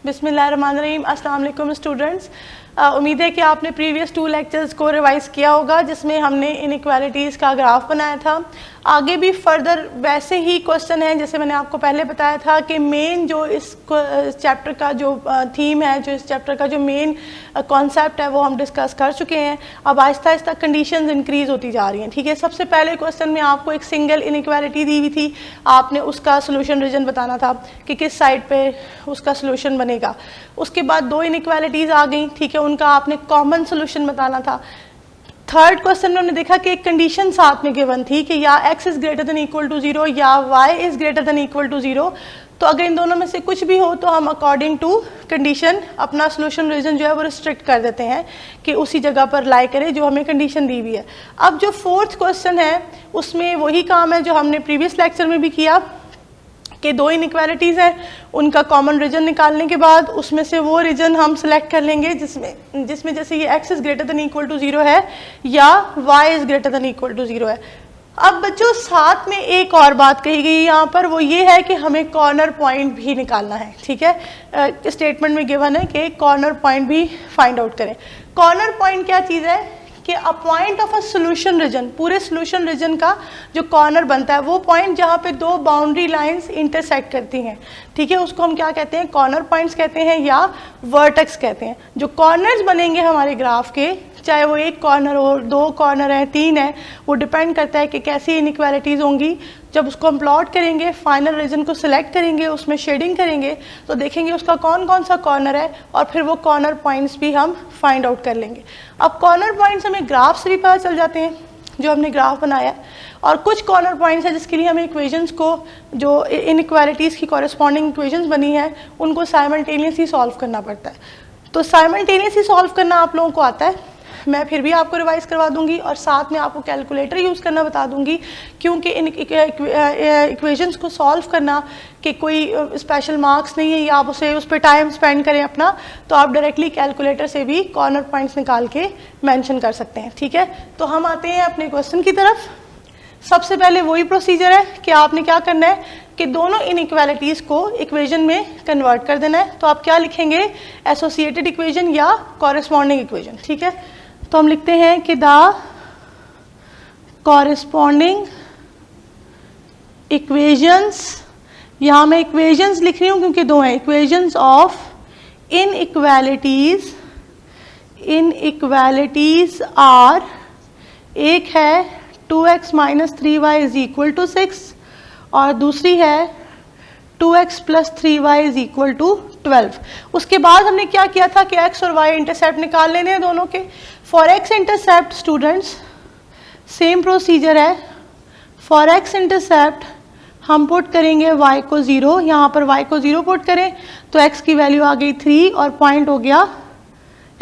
बिस्मिल्लाहिर्रहमानिर्रहीम। अस्सलाम वालेकुम स्टूडेंट्स। उम्मीद है कि आपने प्रीवियस 2 लेक्चर्स को रिवाइज़ किया होगा जिसमें हमने इनइक्वालिटीज़ का ग्राफ बनाया था। आगे भी फर्दर वैसे ही क्वेश्चन हैं जैसे मैंने आपको पहले बताया था कि मेन जो इस चैप्टर का जो थीम है, जो इस चैप्टर का जो मेन कॉन्सेप्ट है वो हम डिस्कस कर चुके हैं। अब आहिस्ता आहिस्ता कंडीशंस इंक्रीज़ होती जा रही हैं। ठीक है, सबसे पहले क्वेश्चन में आपको एक सिंगल इनइक्वालिटी दी हुई थी, आपने उसका सोल्यूशन रीजन बताना था कि किस साइड पे उसका सोल्यूशन बनेगा। उसके बाद 2 इनइक्वालिटीज़ आ गई, ठीक है, उनका आपने कॉमन सोल्यूशन बताना था। थर्ड क्वेश्चन में हमने देखा कि एक कंडीशन साथ में गिवन थी कि या x is greater than equal to 0 या y is greater than equal to 0। तो अगर इन दोनों में से कुछ भी हो तो हम अकॉर्डिंग टू कंडीशन अपना सोल्यूशन रीजन जो है वो रिस्ट्रिक्ट कर देते हैं कि उसी जगह पर लाई करे जो हमें कंडीशन दी हुई है। अब जो फोर्थ क्वेश्चन है उसमें वही काम है जो हमने प्रीवियस लेक्चर में भी किया कि 2 इनइक्वालिटीज़ हैं, उनका कॉमन रीजन निकालने के बाद उसमें से वो रीजन हम सेलेक्ट कर लेंगे जिसमें जैसे ये x is greater than equal to 0 है या y is greater than equal to 0 है। अब बच्चों साथ में एक और बात कही गई यहाँ पर, वो ये है कि हमें कॉर्नर पॉइंट भी निकालना है। ठीक है, स्टेटमेंट में गिवन है कि कॉर्नर पॉइंट भी फाइंड आउट करें। कॉर्नर पॉइंट क्या चीज़ है कि a point of a solution region, पूरे सोल्यूशन रीजन का जो कॉर्नर बनता है वो पॉइंट जहाँ पे 2 बाउंड्री लाइंस इंटरसेक्ट करती हैं। ठीक है, उसको हम क्या कहते हैं, कॉर्नर पॉइंट्स कहते हैं या वर्टेक्स कहते हैं। जो कॉर्नर्स बनेंगे हमारे ग्राफ के, चाहे वो 1 कॉर्नर हो, 2 कॉर्नर है, 3 है, वो डिपेंड करता है कि कैसी इनइक्वालिटीज़ होंगी। जब उसको हम प्लॉट करेंगे, फाइनल रीजन को सिलेक्ट करेंगे, उसमें शेडिंग करेंगे तो देखेंगे उसका कौन कौन सा कॉर्नर है और फिर वो कॉर्नर पॉइंट्स भी हम फाइंड आउट कर लेंगे। अब कॉर्नर पॉइंट्स हमें ग्राफ से भी पता चल जाते हैं जो हमने ग्राफ बनाया, और कुछ कॉर्नर पॉइंट्स है जिसके लिए हमें इक्वेशंस को, जो इनइक्वालिटीज़ की कॉरेस्पॉन्डिंग इक्वेशंस बनी है, उनको साइमल्टेनियसली सॉल्व करना पड़ता है। तो साइमल्टेनियसली सॉल्व करना आप लोगों को आता है, मैं फिर भी आपको रिवाइज करवा दूंगी और साथ में आपको कैलकुलेटर यूज़ करना बता दूंगी, क्योंकि इन इक्वेशंस को सॉल्व करना कि कोई स्पेशल मार्क्स नहीं है या आप उस पर टाइम स्पेंड करें अपना, तो आप डायरेक्टली कैलकुलेटर से भी कॉर्नर पॉइंट्स निकाल के मेंशन कर सकते हैं। ठीक है, तो हम आते हैं अपने क्वेश्चन की तरफ। सबसे पहले वही प्रोसीजर है कि आपने क्या करना है कि दोनों इनइक्वालिटीज़ को इक्वेशन में कन्वर्ट कर देना है। तो आप क्या लिखेंगे, एसोसिएटेड इक्वेशन या कॉरेस्पॉन्डिंग इक्वेशन। ठीक है, तो हम लिखते हैं कि द कॉरेस्पॉन्डिंग इक्वेशंस, यहाँ मैं इक्वेशंस लिख रही हूँ क्योंकि 2 हैं, इक्वेशंस ऑफ इनइक्वालिटीज आर, एक है 2x minus 3y is equal to 6 और दूसरी है 2x plus 3y is equal to 12। उसके बाद हमने क्या किया था कि x और y इंटरसेप्ट निकाल लेने हैं दोनों के। For x intercept students same procedure है। फॉर x इंटरसेप्ट हम पुट करेंगे y को 0, यहाँ पर y को 0 पुट करें तो x की वैल्यू आ गई 3 और पॉइंट हो गया,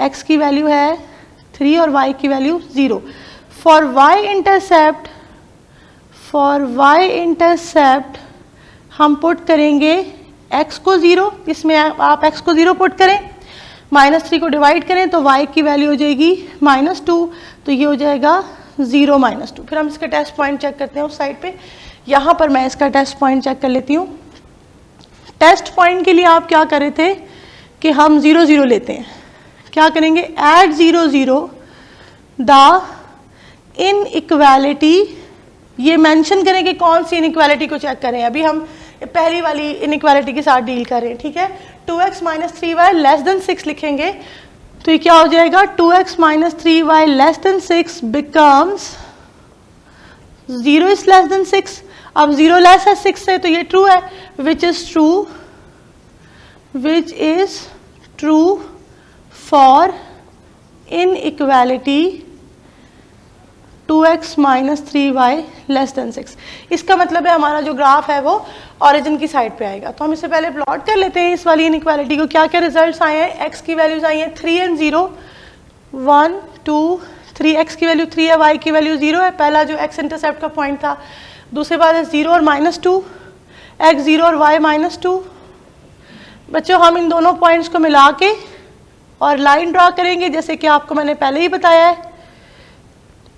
x की वैल्यू है 3 और y की वैल्यू 0। फॉर y इंटरसेप्ट हम पुट करेंगे x को 0, इसमें आप x को 0 पुट करें, -3 को डिवाइड करें तो y की वैल्यू हो जाएगी -2, तो ये हो जाएगा 0 -2। फिर हम इसका टेस्ट पॉइंट चेक करते हैं उस साइड पे। यहाँ पर मैं इसका टेस्ट पॉइंट चेक कर लेती हूँ। टेस्ट पॉइंट के लिए आप क्या कर रहे थे कि हम 0 0 लेते हैं। क्या करेंगे, एट 0 0 द इनइक्वालिटी, ये मेंशन करें कि कौन सी इनइक्वालिटी को चेक करें। अभी हम पहली वाली इनइक्वालिटी के साथ डील कर रहे हैं। ठीक है, 2x minus 3y less then 6 लिखेंगे तो ये क्या हो जाएगा, 2x minus 3y less then 6 becomes 0 is less than 6। अब 0 लेस है 6 से तो ये ट्रू है, which is true for inequality 2x minus 3y less then 6। इसका मतलब है हमारा जो ग्राफ है वो ओरिजिन की साइड पे आएगा। तो हम इससे पहले प्लॉट कर लेते हैं इस वाली इनइक्वालिटी को। क्या क्या रिजल्ट्स आए हैं, x की वैल्यूज आई हैं 3 and 0, 1 2 3, x की वैल्यू 3 है, y की वैल्यू 0 है, पहला जो x इंटरसेप्ट का पॉइंट था। दूसरी बात है 0 और -2, x 0 और y -2। बच्चों हम इन दोनों पॉइंट्स को मिला के और लाइन ड्रा करेंगे जैसे कि आपको मैंने पहले ही बताया है।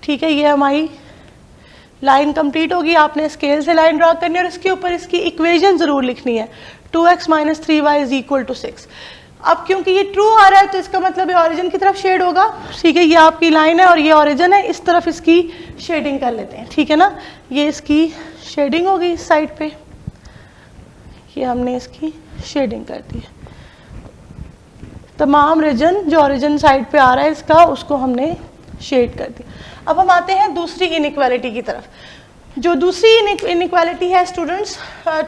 ठीक है, ये हमारी लाइन कंप्लीट होगी। आपने स्केल से लाइन ड्रा करनी है और इसके ऊपर इसकी इक्वेशन ज़रूर लिखनी है। 2x minus 3y is equal to 6। अब क्योंकि ये ट्रू आ रहा है तो इसका मतलब ये ओरिजिन की तरफ शेड होगा, ठीक है। ये आपकी लाइन है और ये ओरिजिन है, इस तरफ इसकी शेडिंग कर लेते हैं, ठीक है ना। ये इसकी शेडिंग होगी इस साइड पे, ये हमने इसकी शेडिंग कर दी है। तमाम रीजन जो ओरिजिन साइड पे आ रहा है इसका, उसको हमने शेड कर दिया। अब हम आते हैं दूसरी इनइक्वालिटी की तरफ। जो दूसरी इनइक्वालिटी है students,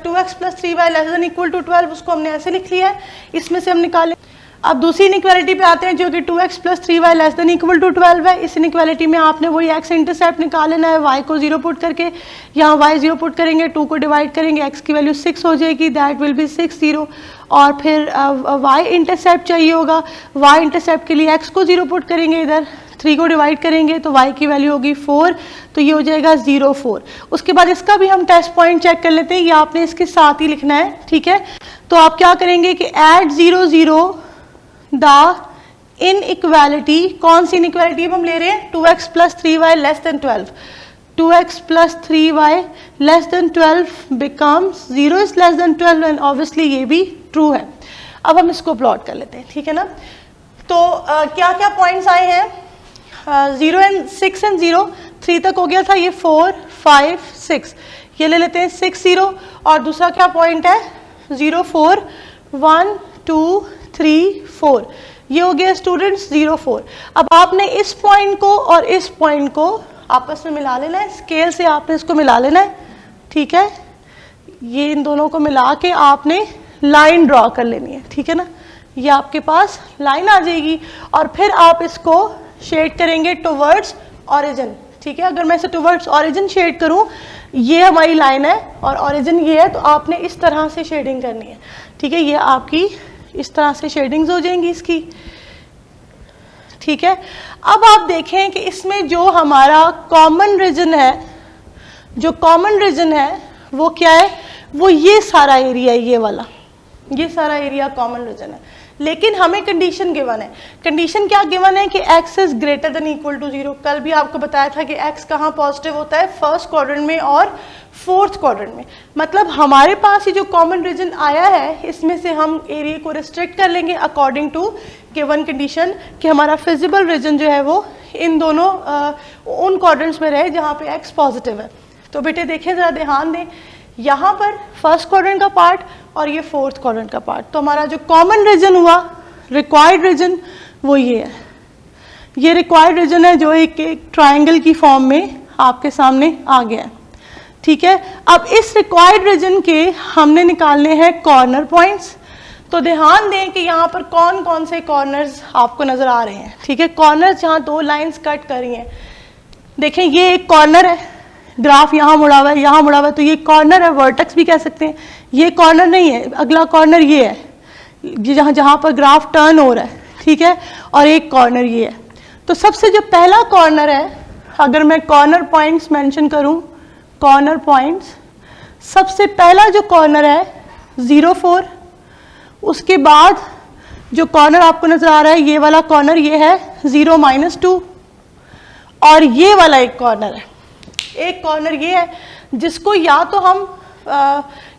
2x plus 3y less than equal to 12, उसको हमने ऐसे लिख लिया है, इसमें से हम निकालें। अब दूसरी इनइक्वालिटी पे आते हैं जो कि 2x plus 3y less than equal to 12 है। इस इनइक्वालिटी में आपने वही x इंटरसेप्ट निकाल लेना है, y को 0 पुट करके, यहाँ y 0 पुट करेंगे, 2 को डिवाइड करेंगे, x की वैल्यू 6 हो जाएगी, दैट विल बी 6 0। और फिर y इंटरसेप्ट चाहिए होगा, y इंटरसेप्ट के लिए x को 0 पुट करेंगे, इधर 3 को डिवाइड करेंगे तो y की वैल्यू होगी 4, तो ये हो जाएगा 0 4। उसके बाद इसका भी हम टेस्ट पॉइंट चेक कर लेते हैं, ये आपने इसके साथ ही लिखना है, ठीक है। तो आप क्या करेंगे कि एट 0 0 द इनइक्वालिटी, कौन सी इनइक्वालिटी हम ले रहे हैं, 2x plus 3y less then 12, 2x plus 3y less then 12 becomes 0 is less than 12 and obviously ये भी ट्रू है। अब हम इसको प्लॉट कर लेते हैं, ठीक है ना। तो क्या क्या पॉइंट्स आए हैं, 0 एंड 6 एंड 0, 3 तक हो गया था, ये 4 5 6, ये ले लेते हैं 6 0। और दूसरा क्या पॉइंट है 0 4 1 2 3 4, ये हो गया स्टूडेंट्स 0 4। अब आपने इस पॉइंट को और इस पॉइंट को आपस में मिला लेना है, स्केल से आपने इसको मिला लेना है, ठीक है। ये इन दोनों को मिला के आपने लाइन ड्रॉ कर लेनी है, ठीक है ना। ये आपके पास लाइन आ जाएगी और फिर आप इसको शेड करेंगे टुवर्ड्स ओरिजिन, ठीक है। अगर मैं इसे टुवर्ड्स ओरिजिन शेड करूं, ये हमारी लाइन है और ओरिजिन ये है, तो आपने इस तरह से शेडिंग करनी है, ठीक है। ये आपकी इस तरह से शेडिंग्स हो जाएंगी इसकी, ठीक है। अब आप देखें कि इसमें जो हमारा कॉमन रीजन है, जो कॉमन रीजन है वो क्या है, वो ये सारा एरिया, ये वाला, ये सारा एरिया कॉमन रीजन है। लेकिन हमें कंडीशन गिवन है, कंडीशन क्या गिवन है कि x is greater than equal to 0। कल भी आपको बताया था कि x कहाँ पॉजिटिव होता है, फर्स्ट क्वाड्रेंट में और फोर्थ क्वाड्रेंट में। मतलब हमारे पास ये जो कॉमन रीजन आया है, इसमें से हम एरिया को रिस्ट्रिक्ट कर लेंगे अकॉर्डिंग टू गिवन कंडीशन कि हमारा फिजिबल रीजन जो है वो इन दोनों उन क्वाड्रेंट्स में रहे जहाँ पे x पॉजिटिव है। तो बेटे देखें, ज़रा ध्यान दें, यहाँ पर फर्स्ट क्वाड्रेंट का पार्ट और ये फोर्थ क्वाड्रेंट का पार्ट, तो हमारा जो कॉमन रीजन हुआ, रिक्वायर्ड रीजन, वो ये है। ये रिक्वायर्ड रीजन है जो एक ट्रायंगल की फॉर्म में आपके सामने आ गया है, ठीक है। अब इस रिक्वायर्ड रीजन के हमने निकालने हैं कॉर्नर पॉइंट्स। तो ध्यान दें कि यहाँ पर कौन कौन से कॉर्नर्स आपको नजर आ रहे हैं, ठीक है। कॉर्नर्स जहाँ 2 लाइंस कट कर रही हैं, देखें ये एक कॉर्नर है, ग्राफ यहाँ मुड़ा हुआ है, यहाँ मुड़ा हुआ है, तो ये कॉर्नर है, वर्टेक्स भी कह सकते हैं। ये कॉर्नर नहीं है, अगला कॉर्नर ये है, जहाँ जहाँ पर ग्राफ टर्न हो रहा है, ठीक है। और एक कॉर्नर ये है। तो सबसे जो पहला कॉर्नर है, अगर मैं कॉर्नर पॉइंट्स मेंशन करूँ, कॉर्नर पॉइंट्स, सबसे पहला जो कॉर्नर है 0 4, उसके बाद जो कॉर्नर आपको नजर आ रहा है, ये वाला कॉर्नर ये है 0 -2, और ये वाला एक कॉर्नर है, एक कॉर्नर ये है जिसको या तो हम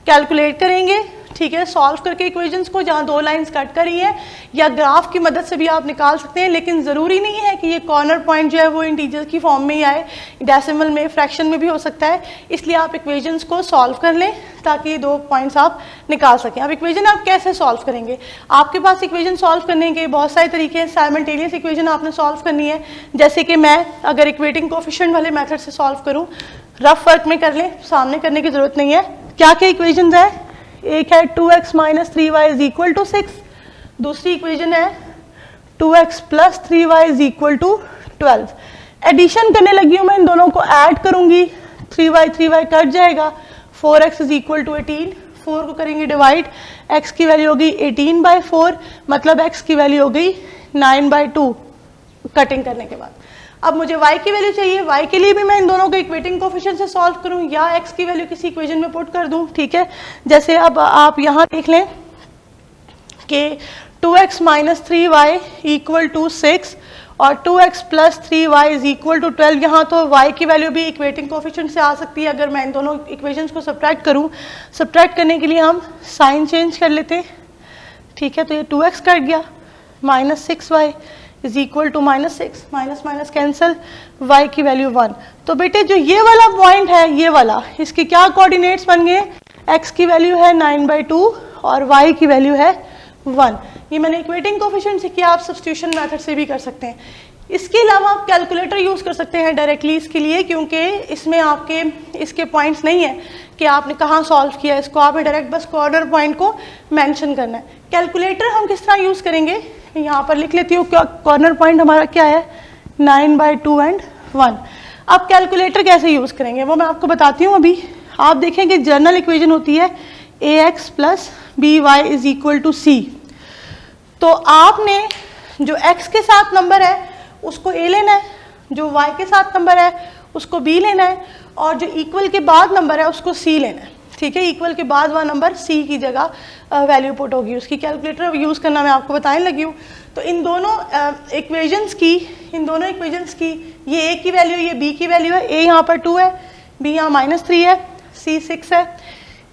कैलकुलेट करेंगे, ठीक है, सॉल्व करके इक्वेशंस को जहाँ 2 लाइंस कट करी है, या ग्राफ की मदद से भी आप निकाल सकते हैं। लेकिन ज़रूरी नहीं है कि ये कॉर्नर पॉइंट जो है वो इंटीजर की फॉर्म में ही आए, डेसिमल में, फ्रैक्शन में भी हो सकता है। इसलिए आप इक्वेशंस को सॉल्व कर लें ताकि ये 2 पॉइंट्स आप निकाल सकें। अब इक्वेशन आप कैसे सॉल्व करेंगे, आपके पास इक्वेशन सॉल्व करने के बहुत सारे तरीके हैं। साइमल्टेनियस इक्वेशन आपने सॉल्व करनी है, जैसे कि मैं अगर इक्वेटिंग कोफिशिएंट वाले मेथड से सॉल्व करूँ, रफ वर्क में कर लें, सामने करने की ज़रूरत नहीं है। क्या क्या इक्वेशन है, एक है 2x minus 3y is equal to 6, दूसरी इक्वेशन है 2x plus 3y is equal to 12। Addition करने लगी हूँ मैं, इन दोनों को ऐड करूंगी, 3y कट जाएगा, 4x इज इक्वल टू 18, 4 को करेंगे डिवाइड, x की वैल्यू होगी 18/4, मतलब x की वैल्यू हो गई 9/2 कटिंग करने के बाद। अब मुझे y की वैल्यू चाहिए, y के लिए भी मैं इन दोनों को इक्वेटिंग कोफिशिएंट से सॉल्व करूं या x की वैल्यू किसी इक्वेशन में पुट कर दूं, ठीक है। जैसे अब आप यहाँ देख लें कि 2x minus 3y equal to 6 और 2x plus 3y is equal to 12। यहाँ तो y की वैल्यू भी इक्वेटिंग कोफिशिएंट से आ सकती है अगर मैं इन दोनों इक्वेशंस को सब्ट्रैक्ट करूँ। सब्ट्रैक्ट करने के लिए हम साइन चेंज कर लेते हैं, ठीक है। तो ये 2x कट गया, minus 6y is equal to minus 6, minus minus cancel, y की वैल्यू 1। तो बेटे जो ये वाला पॉइंट है, ये वाला, इसके क्या कोऑर्डिनेट्स बन गए, x की वैल्यू है 9/2 और y की वैल्यू है 1। ये मैंने इक्वेटिंग कोफिशिएंट से किया, आप सब्स्टिट्यूशन मेथड से भी कर सकते हैं। इसके अलावा आप कैलकुलेटर यूज़ कर सकते हैं डायरेक्टली इसके लिए, क्योंकि इसमें आपके इसके पॉइंट्स नहीं है कि आपने कहाँ सॉल्व किया इसको, आपने डायरेक्ट बस कॉर्नर पॉइंट को मेंशन करना है। कैलकुलेटर हम किस तरह यूज़ करेंगे, यहाँ पर लिख लेती हूँ, कॉर्नर पॉइंट हमारा क्या है 9/2 एंड 1। अब कैलकुलेटर कैसे यूज़ करेंगे वो मैं आपको बताती हूँ। अभी आप देखेंगे जनरल इक्वेशन होती है ax plus by is equal to c। तो आपने जो x के साथ नंबर है उसको a लेना है, जो y के साथ नंबर है उसको b लेना है, और जो इक्वल के बाद नंबर है उसको c लेना है, ठीक है। इक्वल के बाद वह नंबर c की जगह वैल्यू पुट होगी उसकी। कैलकुलेटर यूज़ करना मैं आपको बताने लगी हूँ। तो इन दोनों इक्वेशंस की ये a की वैल्यू, ये b की वैल्यू है। a यहाँ पर 2 है, b यहाँ -3 है, c 6 है,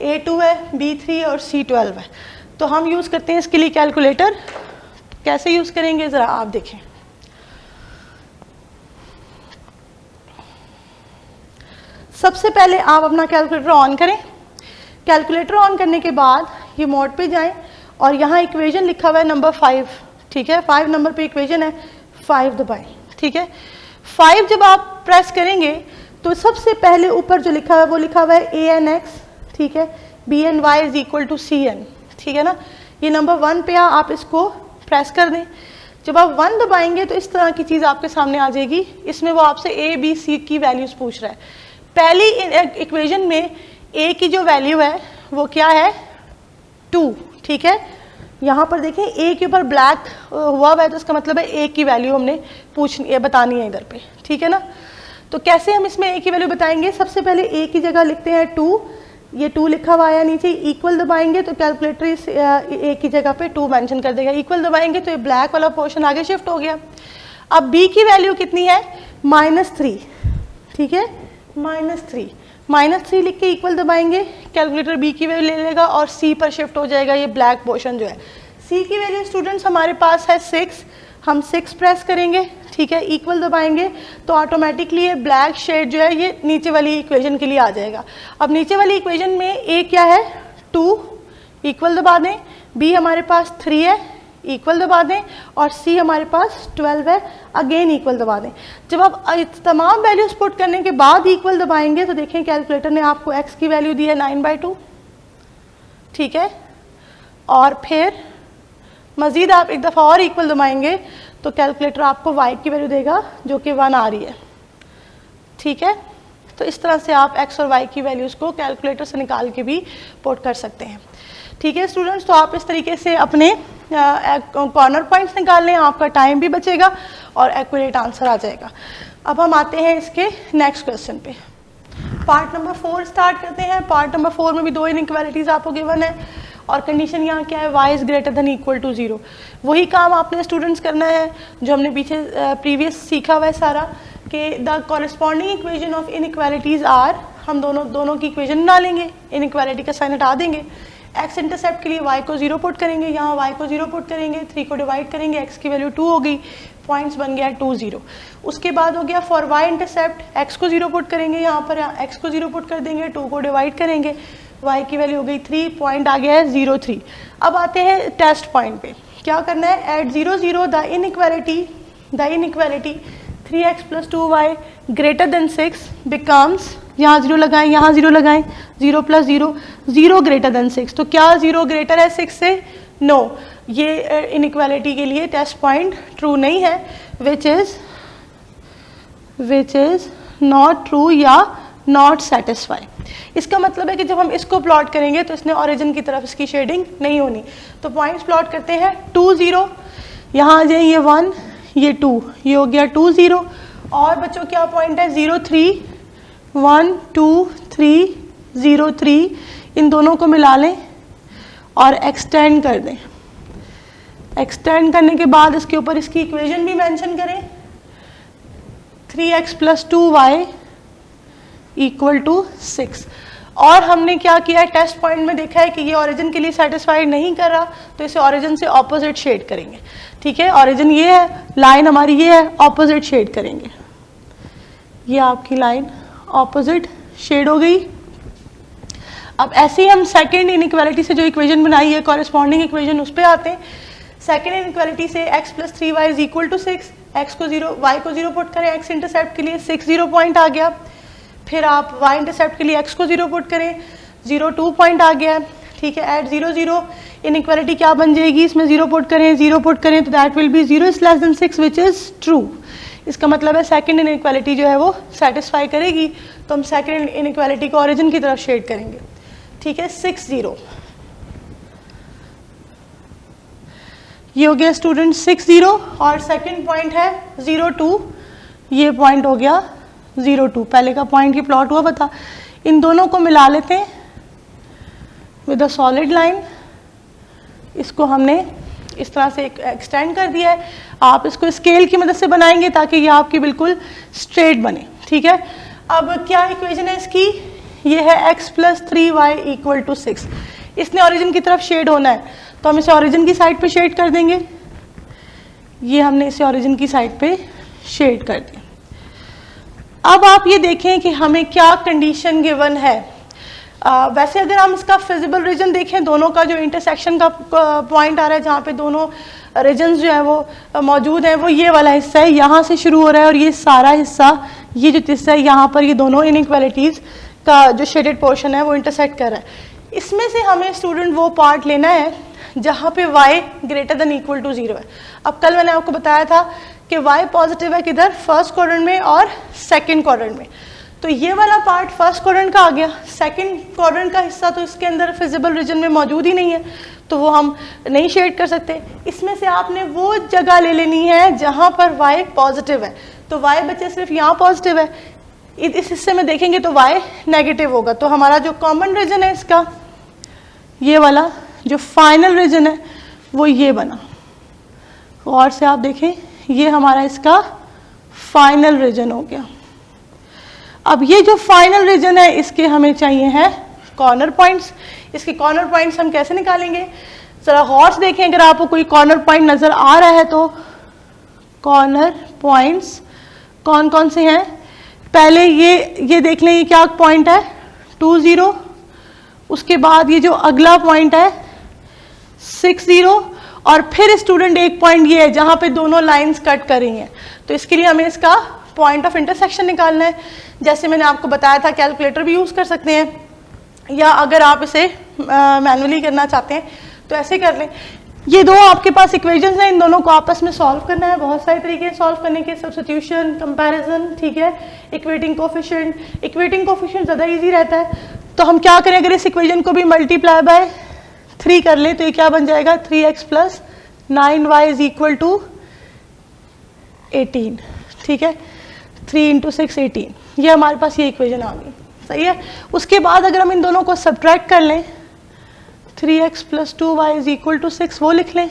a 2 है, b 3 और c 12 है। तो हम यूज़ करते हैं इसके लिए कैलकुलेटर। कैसे यूज़ करेंगे ज़रा आप देखें। सबसे पहले आप अपना कैलकुलेटर ऑन करें। कैलकुलेटर ऑन करने के बाद ये मोड पे जाएं और यहाँ इक्वेशन लिखा हुआ है नंबर 5, ठीक है। 5 नंबर पे इक्वेशन है, 5 दबाएं, ठीक है। 5 जब आप प्रेस करेंगे तो सबसे पहले ऊपर जो लिखा हुआ है वो लिखा हुआ है an(x), ठीक है, bny is equal to cn, ठीक है ना। ये नंबर 1 पे आप इसको प्रेस कर दें। जब आप 1 दबाएंगे तो इस तरह की चीज़ आपके सामने आ जाएगी। इसमें वो आपसे a b c की वैल्यूज़ पूछ रहा है। पहली इक्वेशन में a की जो वैल्यू है वो क्या है 2, ठीक है। यहाँ पर देखें a के ऊपर ब्लैक हुआ है तो इसका मतलब है a की वैल्यू हमने पूछनी है, बतानी है इधर पे, ठीक है ना। तो कैसे हम इसमें a की वैल्यू बताएंगे, सबसे पहले a की जगह लिखते हैं 2, ये 2 लिखा हुआ आया नीचे, इक्वल दबाएंगे तो कैलकुलेटर इस a की जगह पे 2 मेंशन कर देगा। इक्वल दबाएंगे तो ये ब्लैक वाला पोर्शन आगे शिफ्ट हो गया। अब b की वैल्यू कितनी है -3, ठीक है, -3 लिख के इक्वल दबाएंगे, कैलकुलेटर b की वैल्यू ले लेगा और c पर शिफ्ट हो जाएगा ये ब्लैक पोर्शन जो है। c की वैल्यू स्टूडेंट्स हमारे पास है 6, हम 6 प्रेस करेंगे, ठीक है, इक्वल दबाएंगे तो ऑटोमेटिकली ये ब्लैक शेड जो है ये नीचे वाली इक्वेशन के लिए आ जाएगा। अब नीचे वाली इक्वेशन में a क्या है 2, इक्वल दबा दें, b हमारे पास 3 है, इक्वल दबा दें, और c हमारे पास 12 है, अगेन इक्वल दबा दें। जब आप तमाम वैल्यूज पुट करने के बाद इक्वल दबाएंगे तो देखें कैलकुलेटर ने आपको x की वैल्यू दी है 9/2, ठीक है। और फिर मज़ीद आप एक दफ़ा और इक्वल दबाएंगे तो कैलकुलेटर आपको y की वैल्यू देगा जो कि 1 आ रही है, ठीक है। तो इस तरह से आप x और y की वैल्यूज़ को कैलकुलेटर से निकाल के भी पुट कर सकते हैं, ठीक है स्टूडेंट्स। तो आप इस तरीके से अपने कॉर्नर पॉइंट्स निकाल लें, आपका टाइम भी बचेगा और एक्यूरेट आंसर आ जाएगा। अब हम आते हैं इसके नेक्स्ट क्वेश्चन पे। पार्ट नंबर 4 स्टार्ट करते हैं। पार्ट नंबर 4 में भी 2 इनइक्वालिटीज़ आपको गिवन है और कंडीशन यहाँ क्या है, y is greater than equal to 0। वही काम आपने स्टूडेंट्स करना है जो हमने पीछे प्रीवियस सीखा हुआ है सारा, कि the corresponding equation of inequalities are, हम दोनों की इक्वेशन बना लेंगे, इनइक्वालिटी का साइन हटा देंगे। x इंटरसेप्ट के लिए y को 0 पुट करेंगे, यहाँ y को 0 पुट करेंगे, 3 को डिवाइड करेंगे, x की वैल्यू 2 हो गई, पॉइंट्स बन गया 2 0। उसके बाद हो गया फॉर y इंटरसेप्ट, x को 0 पुट करेंगे, यहाँ पर x को 0 पुट कर देंगे, 2 को डिवाइड करेंगे, y की वैल्यू हो गई 3, पॉइंट आ गया है 0 3। अब आते हैं टेस्ट पॉइंट पे, क्या करना है, at 0 0 the inequality 3x plus 2y greater than 6 becomes, यहाँ 0 लगाएं, यहाँ 0 लगाएं, 0 प्लस 0 0 ग्रेटर देन 6। तो क्या 0 ग्रेटर है 6 से, नो, ये इनइक्वालिटी के लिए टेस्ट पॉइंट ट्रू नहीं है, विच इज नॉट ट्रू या नॉट सेटिस्फाई। इसका मतलब है कि जब हम इसको प्लॉट करेंगे तो इसने ओरिजिन की तरफ इसकी शेडिंग नहीं होनी। तो पॉइंट्स प्लॉट करते हैं 2 0, यहाँ आ जाए ये 1, ये 2, ये हो गया 2 0, और बच्चों क्या पॉइंट है 0 3 1 2 3 0 3, इन दोनों को मिला लें और एक्सटेंड कर दें। एक्सटेंड करने के बाद इसके ऊपर इसकी इक्वेशन भी मेंशन करें, 3x plus 2y equal to 6। और हमने क्या किया है, टेस्ट पॉइंट में देखा है कि ये ओरिजिन के लिए सेटिस्फाइड नहीं कर रहा, तो इसे ओरिजिन से ऑपोजिट शेड करेंगे। ठीक है, ओरिजिन ये है, लाइन हमारी ये है, ऑपोजिट शेड करेंगे। ये आपकी लाइन ऑपोजिट शेड हो गई। अब ऐसे ही हम सेकेंड इनइक्वालिटी से जो इक्वेशन बनाई है, कॉरेस्पॉन्डिंग इक्वेशन, उस पर आते हैं। सेकेंड इनइक्वालिटी से x plus 3y is equal to 6, x को 0, y को 0 पुट करें, x इंटरसेप्ट के लिए 6 0 पॉइंट आ गया। फिर आप y इंटरसेप्ट के लिए x को 0 पुट करें, 0 2 पॉइंट आ गया है। ठीक है, एट 0 0 इनइक्वालिटी क्या बन जाएगी, इसमें 0 पुट करें, 0 पुट करें तो that will be 0 is less than 6 which is true. इसका मतलब है सेकेंड इनइक्वालिटी जो है वो सेटिस्फाई करेगी, तो हम सेकेंड इनइक्वालिटी को ओरिजिन की तरफ शेड करेंगे। ठीक है, 6 0, ये हो गया स्टूडेंट 6 0, और सेकेंड पॉइंट है 0 2, ये पॉइंट हो गया 0 2। पहले का पॉइंट की प्लॉट हुआ बता, इन दोनों को मिला लेते हैं विद अ सॉलिड लाइन। इसको हमने इस तरह से एक्सटेंड कर दिया है। आप इसको स्केल की मदद से बनाएंगे ताकि ये आपकी बिल्कुल स्ट्रेट बने। ठीक है, अब क्या इक्वेशन है इसकी, ये है x plus 3y equal to 6। इसने ओरिजिन की तरफ शेड होना है, तो हम इसे ओरिजिन की साइड पे शेड कर देंगे। ये हमने इसे ओरिजिन की साइड पे शेड कर दिया। अब आप ये देखें कि हमें क्या कंडीशन गिवन है। वैसे अगर हम इसका फिजिबल रीजन देखें, दोनों का जो इंटरसेक्शन का पॉइंट आ रहा है, जहाँ पे दोनों रीजन्स जो है वो मौजूद है, वो ये वाला हिस्सा है, यहाँ से शुरू हो रहा है, और ये सारा हिस्सा, ये जो हिस्सा है यहाँ पर, ये दोनों इनइक्वालिटीज़ का जो शेडेड पोर्शन है वो इंटरसेक्ट कर रहा है। इसमें से हमें स्टूडेंट वो पार्ट लेना है जहाँ पे y greater than equal to 0 है। अब कल मैंने आपको बताया था कि y पॉजिटिव है किधर, फर्स्ट क्वाड्रेंट में और सेकंड क्वाड्रेंट में। तो ये वाला पार्ट फर्स्ट क्वाड्रेंट का आ गया, सेकंड क्वाड्रेंट का हिस्सा तो इसके अंदर फिजिबल रीजन में मौजूद ही नहीं है, तो वो हम नहीं शेड कर सकते। इसमें से आपने वो जगह ले लेनी है जहाँ पर y पॉजिटिव है। तो y बच्चे सिर्फ यहाँ पॉजिटिव है, इस हिस्से में देखेंगे तो y नेगेटिव होगा। तो हमारा जो कॉमन रीजन है इसका, ये वाला जो फाइनल रीजन है वो ये बना। और से आप देखें, ये हमारा इसका फाइनल रीजन हो गया। अब ये जो फाइनल रीजन है, इसके हमें चाहिए है कॉर्नर पॉइंट्स। इसके कॉर्नर पॉइंट्स हम कैसे निकालेंगे, जरा गौर से देखें। अगर आपको कोई कॉर्नर पॉइंट नजर आ रहा है तो कॉर्नर पॉइंट्स कौन कौन से हैं, पहले ये देख लें, ये क्या पॉइंट है 2 0, उसके बाद ये जो अगला पॉइंट है 6 0, और फिर स्टूडेंट एक पॉइंट ये है जहाँ पे दोनों लाइंस कट कर रही हैं। तो इसके लिए हमें इसका पॉइंट ऑफ इंटरसेक्शन निकालना है। जैसे मैंने आपको बताया था, कैलकुलेटर भी यूज़ कर सकते हैं, या अगर आप इसे मैनुअली करना चाहते हैं तो ऐसे कर लें। ये दो आपके पास इक्वेशंस हैं, इन दोनों को आपस में सॉल्व करना है। बहुत सारे तरीके हैं सॉल्व करने के, सब्स्टिट्यूशन, कंपैरिजन, ठीक है, इक्वेटिंग कोफिशिएंट। इक्वेटिंग कोफिशिएंट ज़्यादा इजी रहता है, तो हम क्या करें, अगर इस इक्वेशन को भी मल्टीप्लाई बाय 3 कर ले तो ये क्या बन जाएगा, 3x plus 9y is equal to 18। ठीक है, 3 इंटू 6 18, ये हमारे पास ये इक्वेशन आ गई। सही है। उसके बाद अगर हम इन दोनों को सब्ट्रैक्ट कर लें, 3x plus 2y is equal to 6 वो लिख लें,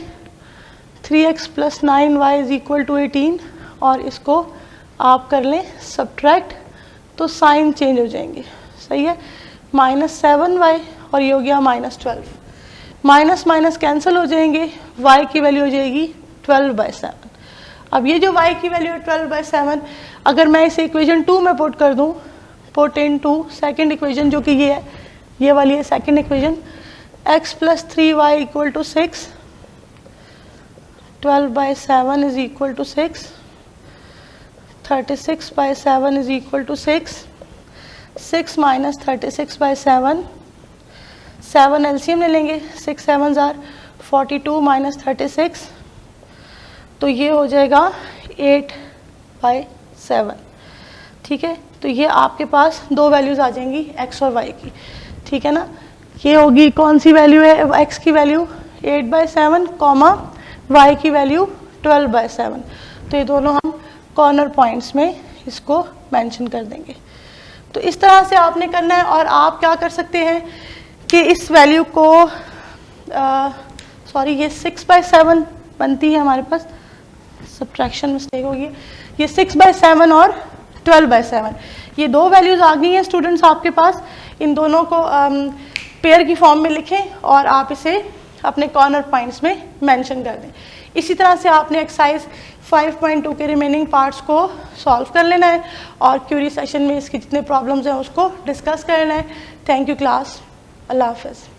3x plus 9y is equal to 18, और इसको आप कर लें सब्ट्रैक्ट, तो साइन चेंज हो जाएंगे। सही है, -7y और ये हो गया -12, माइनस माइनस कैंसिल हो जाएंगे, y की वैल्यू हो जाएगी 12/7। अब ये जो y की वैल्यू है 12/7, अगर मैं इसे इक्वेशन 2 में पुट कर दूं, put into second equation जो कि ये है, ये वाली है second equation, x plus 3y equal to 6, 12/7 is equal to 6, 36/7 is equal to 6, 6 minus 36/7, 7 LCM ले लेंगे, 6 7 जार 42 माइनस 36, तो ये हो जाएगा 8/7। ठीक है, तो ये आपके पास दो वैल्यूज आ जाएंगी x और y की। ठीक है ना, ये होगी कौन सी वैल्यू है, x की वैल्यू 8/7 कॉमा y की वैल्यू 12/7। तो ये दोनों हम कॉर्नर पॉइंट्स में इसको मेंशन कर देंगे। तो इस तरह से आपने करना है, और आप क्या कर सकते हैं कि इस वैल्यू को सॉरी ये 6/7 बनती है हमारे पास, सब्ट्रैक्शन मिस्टेक होगी, ये 6/7 और 12/7, ये दो वैल्यूज़ आ गई हैं स्टूडेंट्स आपके पास। इन दोनों को पेयर की फॉर्म में लिखें और आप इसे अपने कॉर्नर पॉइंट्स में मेंशन कर दें। इसी तरह से आपने एक्सरसाइज 5.2 के रिमेनिंग पार्ट्स को सॉल्व कर लेना है और क्यूरी सेशन में इसकी जितने प्रॉब्लम्स हैं उसको डिस्कस करना है। थैंक यू क्लास, अल्लाह हाफ़िज़।